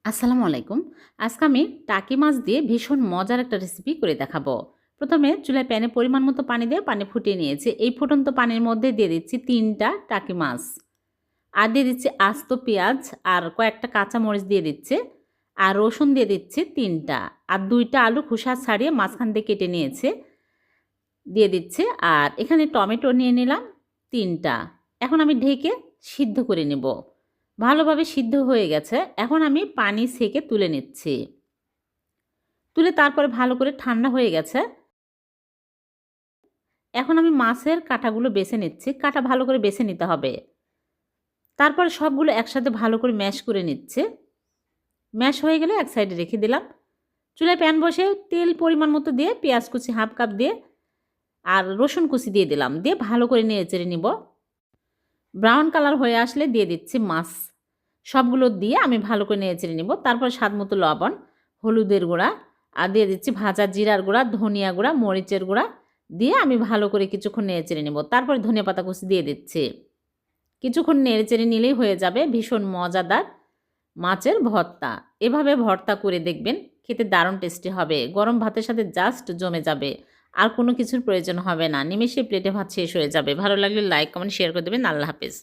আসসালামু আলাইকুম। আজকে আমি টাকি মাছ দিয়ে ভীষণ মজার একটা রেসিপি করে দেখাবো। প্রথমে চুলায় প্যানে পরিমাণ মতো পানি দিয়ে পানি ফুটিয়ে নিয়েছি। এই ফুটন্ত পানির মধ্যে দিয়ে দিচ্ছি ৩টা টাকি মাছ। আর দিয়ে দিচ্ছি আস্ত পেঁয়াজ আর কয়েকটা কাঁচা মরিচ দিয়ে দিচ্ছি। আর রসুন দিয়ে দিচ্ছি ৩টা। আর ২টা আলু খোসা ছাড়িয়ে মাঝখান দিয়ে কেটে নিয়েছি। দিয়ে দিচ্ছি। আর এখানে টমেটো নিয়ে নিলাম ৩টা। এখন আমি ঢেকে সিদ্ধ করে নেব। ভালোভাবে সিদ্ধ হয়ে গেছে। এখন আমি পানি ছেঁকে তুলে নিচ্ছি। তুলে তারপরে ভালো করে ঠান্ডা হয়ে গেছে। এখন আমি মাছের কাঁটাগুলো বেছে নিচ্ছি। কাঁটা ভালো করে বেছে নিতে হবে। তারপরে সবগুলো একসাথে ভালো করে ম্যাশ করে নিচ্ছি। ম্যাশ হয়ে গেলে এক সাইডে রেখে দিলাম। চুলায় প্যান বসে তেল পরিমাণ মতো দিয়ে পেঁয়াজ কুচি হাফ কাপ দিয়ে আর রসুন কুচি দিয়ে দিলাম। দিয়ে ভালো করে নেড়েচেড়ে নিব। ব্রাউন কালার হয়ে আসলে দিয়ে দিচ্ছি মাছ। সবগুলো দিয়ে আমি ভালো করে নেড়েচেড়ে নিব। তারপর স্বাদ মতো লবণ, হলুদের গুঁড়া আর দিয়ে দিচ্ছি ভাজা জিরার গুঁড়া, ধনিয়া গুঁড়া, মরিচের গুঁড়া দিয়ে আমি ভালো করে কিছুক্ষণ নেড়েচেড়ে নেব। তারপরে ধনিয়াপাতা কুচি দিয়ে দিচ্ছি। কিছুক্ষণ নেড়েচেড়ে নিলেই হয়ে যাবে ভীষণ মজাদার মাছের ভর্তা। এভাবে ভর্তা করে দেখবেন, খেতে দারুণ টেস্টি হবে। গরম ভাতের সাথে জাস্ট জমে যাবে। আর কোনো কিছুর প্রয়োজন হবে না। নিমেষে প্লেটে ভাত শেষ হয়ে যাবে। ভালো লাগলে লাইক, কমেন্ট, শেয়ার করে দেবেন। আল্লাহ হাফেজ।